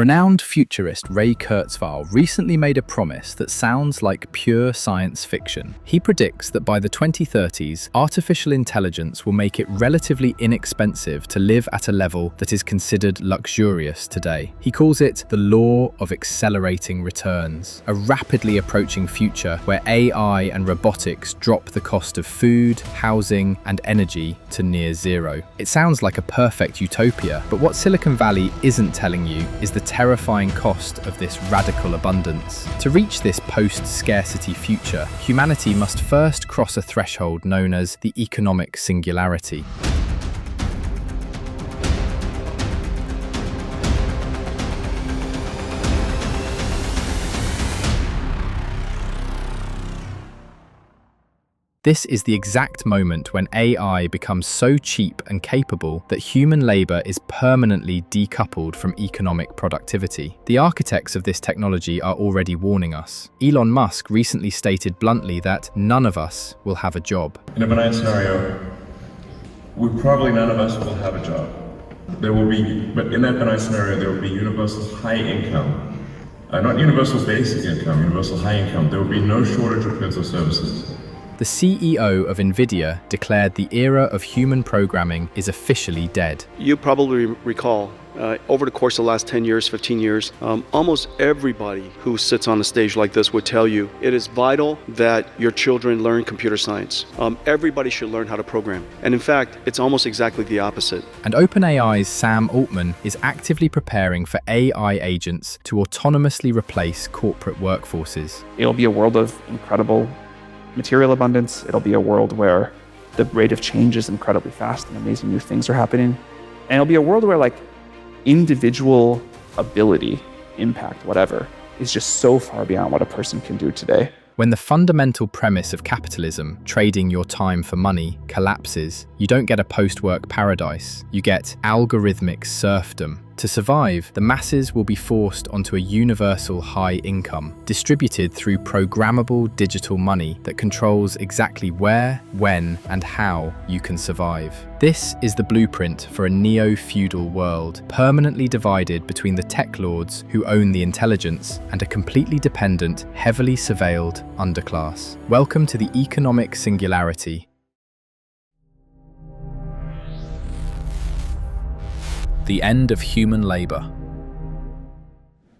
Renowned futurist Ray Kurzweil recently made a promise that sounds like pure science fiction. He predicts that by the 2030s, artificial intelligence will make it relatively inexpensive to live at a level that is considered luxurious today. He calls it the law of accelerating returns, a rapidly approaching future where AI and robotics drop the cost of food, housing, and energy to near zero. It sounds like a perfect utopia, but what Silicon Valley isn't telling you is the terrifying cost of this radical abundance. To reach this post-scarcity future, humanity must first cross a threshold known as the economic singularity. This is the exact moment when AI becomes so cheap and capable that human labor is permanently decoupled from economic productivity. The architects of this technology are already warning us. Elon Musk recently stated bluntly that none of us will have a job. In a benign scenario, probably none of us will have a job. But in that benign scenario, there will be universal high income. Not universal basic income, universal high income. There will be no shortage of goods or services. The CEO of NVIDIA declared the era of human programming is officially dead. You probably recall, over the course of the last 10 years, 15 years, almost everybody who sits on a stage like this would tell you it is vital that your children learn computer science. Everybody should learn how to program. And in fact, it's almost exactly the opposite. And OpenAI's Sam Altman is actively preparing for AI agents to autonomously replace corporate workforces. It'll be a world of incredible material abundance. It'll be a world where the rate of change is incredibly fast and amazing new things are happening. And it'll be a world where individual ability, impact, whatever, is just so far beyond what a person can do today. When the fundamental premise of capitalism, trading your time for money, collapses, you don't get a post-work paradise, you get algorithmic serfdom. To survive, the masses will be forced onto a universal high income, distributed through programmable digital money that controls exactly where, when, and how you can survive. This is the blueprint for a neo-feudal world, permanently divided between the tech lords who own the intelligence and a completely dependent, heavily surveilled underclass. Welcome to the Economic Singularity. The end of human labor.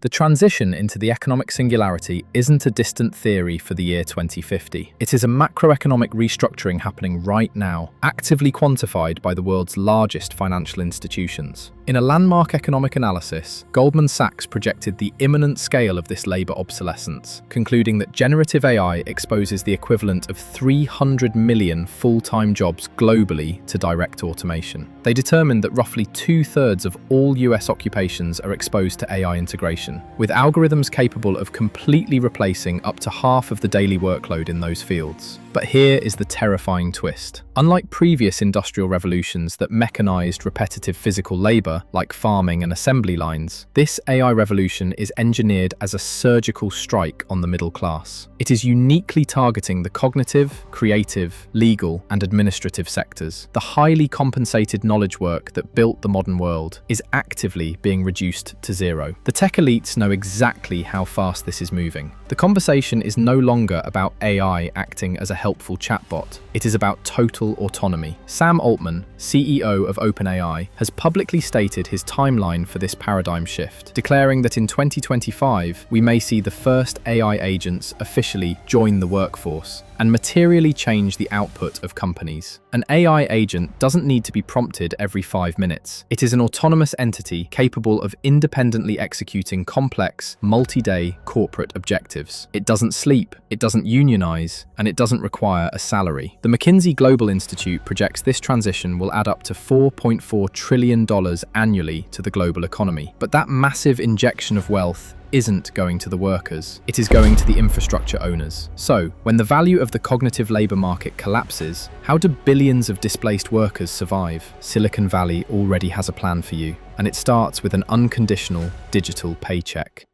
The transition into the economic singularity isn't a distant theory for the year 2050. It is a macroeconomic restructuring happening right now, actively quantified by the world's largest financial institutions. In a landmark economic analysis, Goldman Sachs projected the imminent scale of this labor obsolescence, concluding that generative AI exposes the equivalent of 300 million full-time jobs globally to direct automation. They determined that roughly 2/3 of all US occupations are exposed to AI integration, with algorithms capable of completely replacing up to half of the daily workload in those fields. But here is the terrifying twist. Unlike previous industrial revolutions that mechanized repetitive physical labor, like farming and assembly lines, this AI revolution is engineered as a surgical strike on the middle class. It is uniquely targeting the cognitive, creative, legal, and administrative sectors. The highly compensated knowledge work that built the modern world is actively being reduced to zero. The tech elites know exactly how fast this is moving. The conversation is no longer about AI acting as a helpful chatbot. It is about total autonomy. Sam Altman, CEO of OpenAI, has publicly stated his timeline for this paradigm shift, declaring that in 2025, we may see the first AI agents officially join the workforce and materially change the output of companies. An AI agent doesn't need to be prompted every 5 minutes. It is an autonomous entity capable of independently executing complex, multi-day corporate objectives. It doesn't sleep, it doesn't unionize, and it doesn't require a salary. The McKinsey Global Institute projects this transition will add up to $4.4 trillion annually to the global economy. But that massive injection of wealth isn't going to the workers, it is going to the infrastructure owners. So, when the value of the cognitive labor market collapses, how do billions of displaced workers survive? Silicon Valley already has a plan for you, and it starts with an unconditional digital paycheck.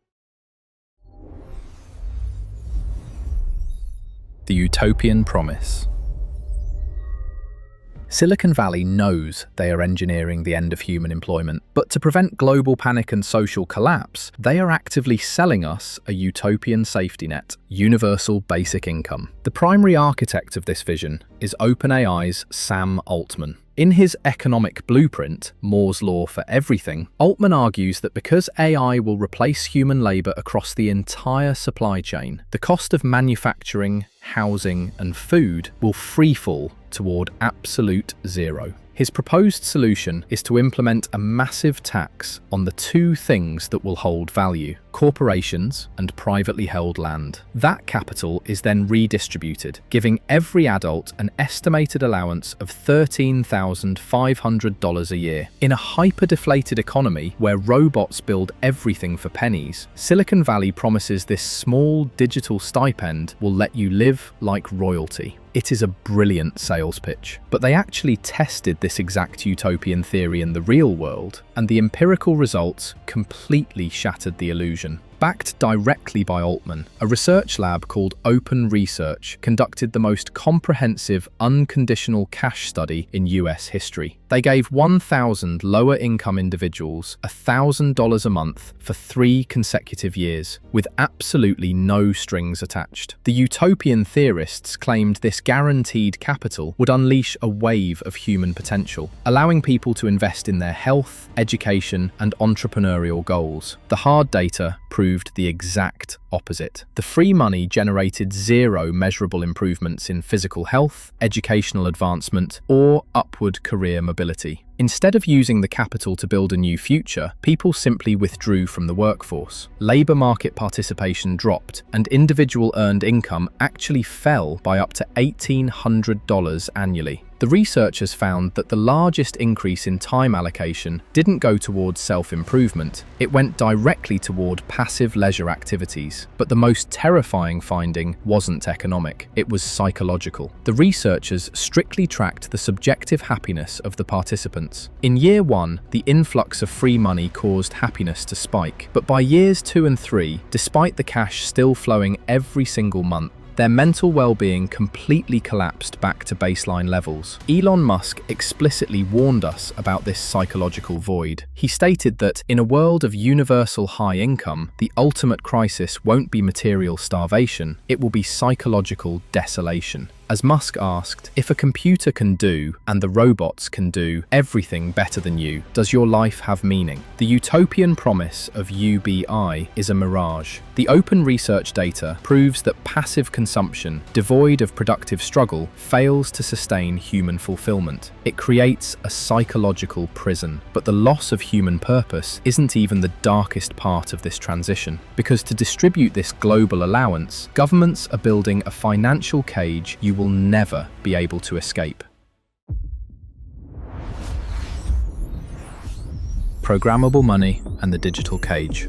The utopian promise. Silicon Valley knows they are engineering the end of human employment, but to prevent global panic and social collapse, they are actively selling us a utopian safety net, universal basic income. The primary architect of this vision is OpenAI's Sam Altman. In his economic blueprint, Moore's Law for Everything, Altman argues that because AI will replace human labor across the entire supply chain, the cost of manufacturing, housing, and food will freefall toward absolute zero. His proposed solution is to implement a massive tax on the two things that will hold value: corporations and privately held land. That capital is then redistributed, giving every adult an estimated allowance of $13,500 a year. In a hyper-deflated economy where robots build everything for pennies, Silicon Valley promises this small digital stipend will let you live like royalty. It is a brilliant sales pitch, but they actually tested this exact utopian theory in the real world, and the empirical results completely shattered the illusion. Backed directly by Altman, a research lab called OpenResearch conducted the most comprehensive unconditional cash study in US history. They gave 1,000 lower-income individuals $1,000 a month for 3 consecutive years, with absolutely no strings attached. The utopian theorists claimed this guaranteed capital would unleash a wave of human potential, allowing people to invest in their health, education, and entrepreneurial goals. The hard data proved the exact opposite. The free money generated 0 measurable improvements in physical health, educational advancement, or upward career mobility. Instead of using the capital to build a new future, people simply withdrew from the workforce. Labor market participation dropped, and individual earned income actually fell by up to $1,800 annually. The researchers found that the largest increase in time allocation didn't go towards self-improvement, it went directly toward passive leisure activities. But the most terrifying finding wasn't economic, it was psychological. The researchers strictly tracked the subjective happiness of the participants. In year 1, the influx of free money caused happiness to spike, but by years 2 and 3, despite the cash still flowing every single month, their mental well-being completely collapsed back to baseline levels. Elon Musk explicitly warned us about this psychological void. He stated that, in a world of universal high income, the ultimate crisis won't be material starvation, it will be psychological desolation. As Musk asked, if a computer can do, and the robots can do, everything better than you, does your life have meaning? The utopian promise of UBI is a mirage. The OpenResearch data proves that passive consumption, devoid of productive struggle, fails to sustain human fulfillment. It creates a psychological prison. But the loss of human purpose isn't even the darkest part of this transition, because to distribute this global allowance, governments are building a financial cage you will never be able to escape. Programmable money and the digital cage.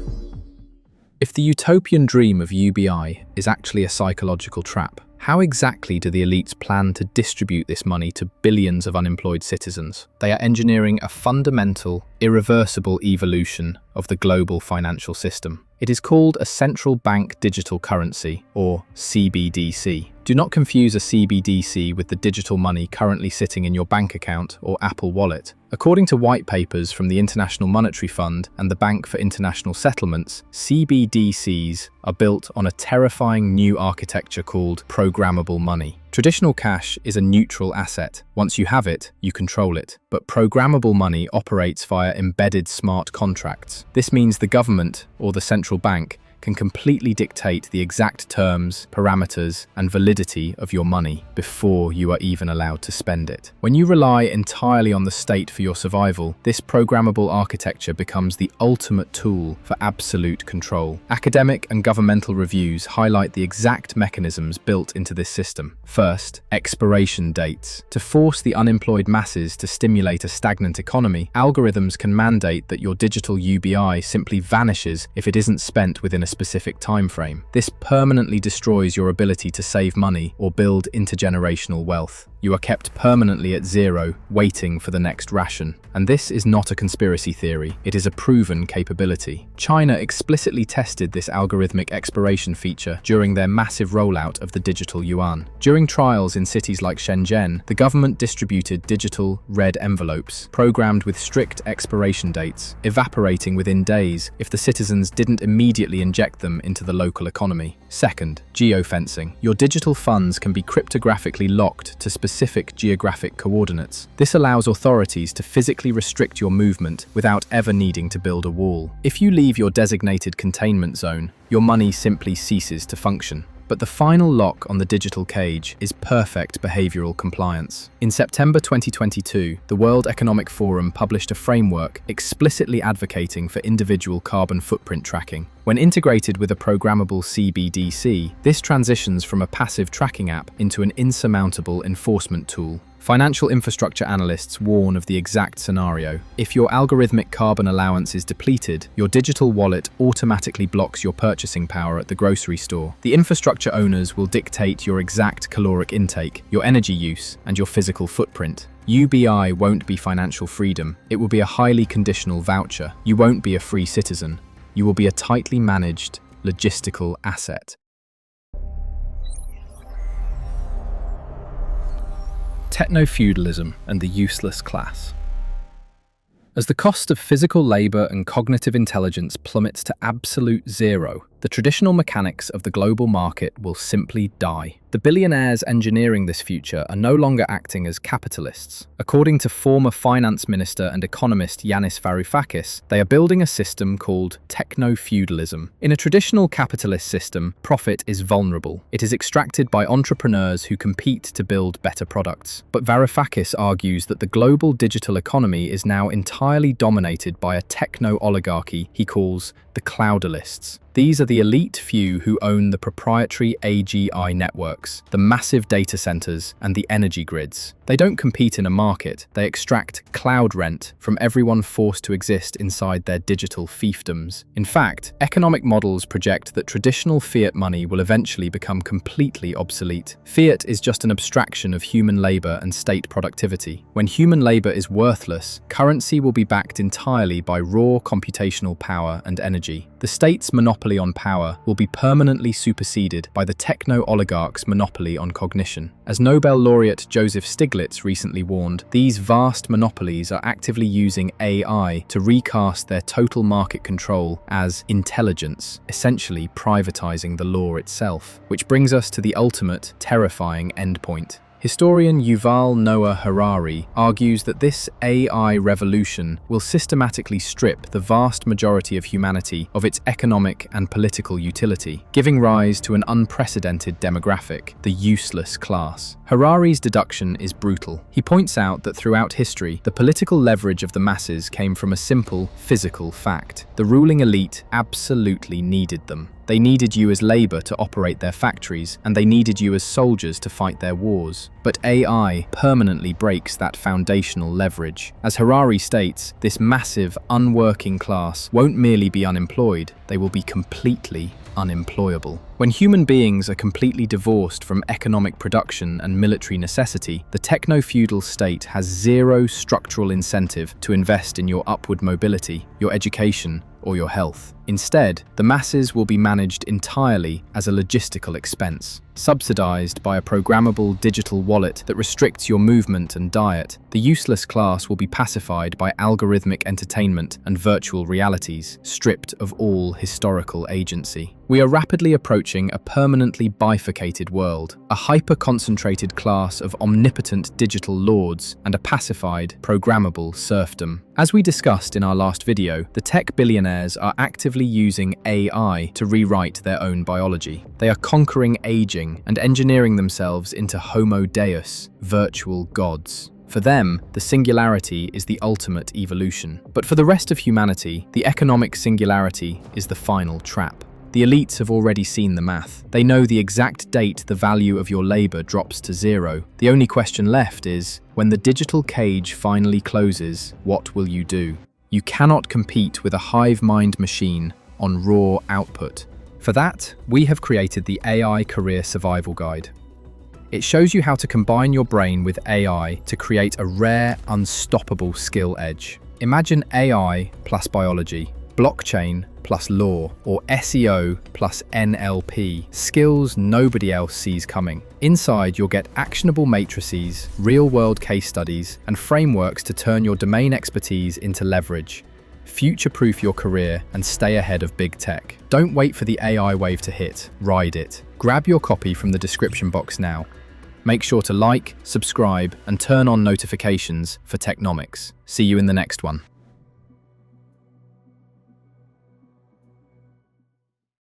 If the utopian dream of UBI is actually a psychological trap, how exactly do the elites plan to distribute this money to billions of unemployed citizens? They are engineering a fundamental, irreversible evolution of the global financial system. It is called a central bank digital currency, or CBDC. Do not confuse a CBDC with the digital money currently sitting in your bank account or Apple Wallet. According to white papers from the International Monetary Fund and the Bank for International Settlements, CBDCs are built on a terrifying new architecture called programmable money. Traditional cash is a neutral asset. Once you have it, you control it. But programmable money operates via embedded smart contracts. This means the government, or the central bank, can completely dictate the exact terms, parameters, and validity of your money before you are even allowed to spend it. When you rely entirely on the state for your survival, this programmable architecture becomes the ultimate tool for absolute control. Academic and governmental reviews highlight the exact mechanisms built into this system. First, expiration dates. To force the unemployed masses to stimulate a stagnant economy, algorithms can mandate that your digital UBI simply vanishes if it isn't spent within a specific time frame. This permanently destroys your ability to save money or build intergenerational wealth. You are kept permanently at zero, waiting for the next ration. And this is not a conspiracy theory, it is a proven capability. China explicitly tested this algorithmic expiration feature during their massive rollout of the digital yuan. During trials in cities like Shenzhen, the government distributed digital red envelopes, programmed with strict expiration dates, evaporating within days if the citizens didn't immediately inject them into the local economy. Second, geofencing. Your digital funds can be cryptographically locked to specific geographic coordinates. This allows authorities to physically restrict your movement without ever needing to build a wall. If you leave your designated containment zone, your money simply ceases to function. But the final lock on the digital cage is perfect behavioral compliance. In September 2022, the World Economic Forum published a framework explicitly advocating for individual carbon footprint tracking. When integrated with a programmable CBDC, this transitions from a passive tracking app into an insurmountable enforcement tool. Financial infrastructure analysts warn of the exact scenario. If your algorithmic carbon allowance is depleted, your digital wallet automatically blocks your purchasing power at the grocery store. The infrastructure owners will dictate your exact caloric intake, your energy use, and your physical footprint. UBI won't be financial freedom. It will be a highly conditional voucher. You won't be a free citizen. You will be a tightly managed, logistical asset. Technofeudalism and the useless class. As the cost of physical labor and cognitive intelligence plummets to absolute zero, the traditional mechanics of the global market will simply die. The billionaires engineering this future are no longer acting as capitalists. According to former finance minister and economist Yanis Varoufakis, they are building a system called Technofeudalism. In a traditional capitalist system, profit is vulnerable. It is extracted by entrepreneurs who compete to build better products. But Varoufakis argues that the global digital economy is now entirely dominated by a techno-oligarchy he calls the cloudalists. These are the elite few who own the proprietary AGI networks, the massive data centers, and the energy grids. They don't compete in a market, they extract cloud rent from everyone forced to exist inside their digital fiefdoms. In fact, economic models project that traditional fiat money will eventually become completely obsolete. Fiat is just an abstraction of human labor and state productivity. When human labor is worthless, currency will be backed entirely by raw computational power and energy. The state's monopoly on power will be permanently superseded by the techno-oligarchs' monopoly on cognition. As Nobel laureate Joseph Stiglitz recently warned, these vast monopolies are actively using AI to recast their total market control as intelligence, essentially privatizing the law itself. Which brings us to the ultimate, terrifying endpoint. Historian Yuval Noah Harari argues that this AI revolution will systematically strip the vast majority of humanity of its economic and political utility, giving rise to an unprecedented demographic, the useless class. Harari's deduction is brutal. He points out that throughout history, the political leverage of the masses came from a simple, physical fact. The ruling elite absolutely needed them. They needed you as labor to operate their factories, and they needed you as soldiers to fight their wars. But AI permanently breaks that foundational leverage. As Harari states, this massive, unworking class won't merely be unemployed, they will be completely unemployable. When human beings are completely divorced from economic production and military necessity, the techno-feudal state has zero structural incentive to invest in your upward mobility, your education, or your health. Instead, the masses will be managed entirely as a logistical expense. Subsidized by a programmable digital wallet that restricts your movement and diet, the useless class will be pacified by algorithmic entertainment and virtual realities, stripped of all historical agency. We are rapidly approaching a permanently bifurcated world, a hyper-concentrated class of omnipotent digital lords and a pacified, programmable serfdom. As we discussed in our last video, the tech billionaires are actively using AI to rewrite their own biology. They are conquering aging and engineering themselves into Homo Deus, virtual gods. For them, the singularity is the ultimate evolution. But for the rest of humanity, the economic singularity is the final trap. The elites have already seen the math. They know the exact date the value of your labor drops to zero. The only question left is, when the digital cage finally closes, what will you do? You cannot compete with a hive mind machine on raw output. For that, we have created the AI Career Survival Guide. It shows you how to combine your brain with AI to create a rare, unstoppable skill edge. Imagine AI plus biology, blockchain plus law, or SEO plus NLP, skills nobody else sees coming. Inside, you'll get actionable matrices, real-world case studies, and frameworks to turn your domain expertise into leverage. Future-proof your career and stay ahead of big tech. Don't wait for the AI wave to hit, ride it. Grab your copy from the description box now. Make sure to like, subscribe, and turn on notifications for Technomics. See you in the next one.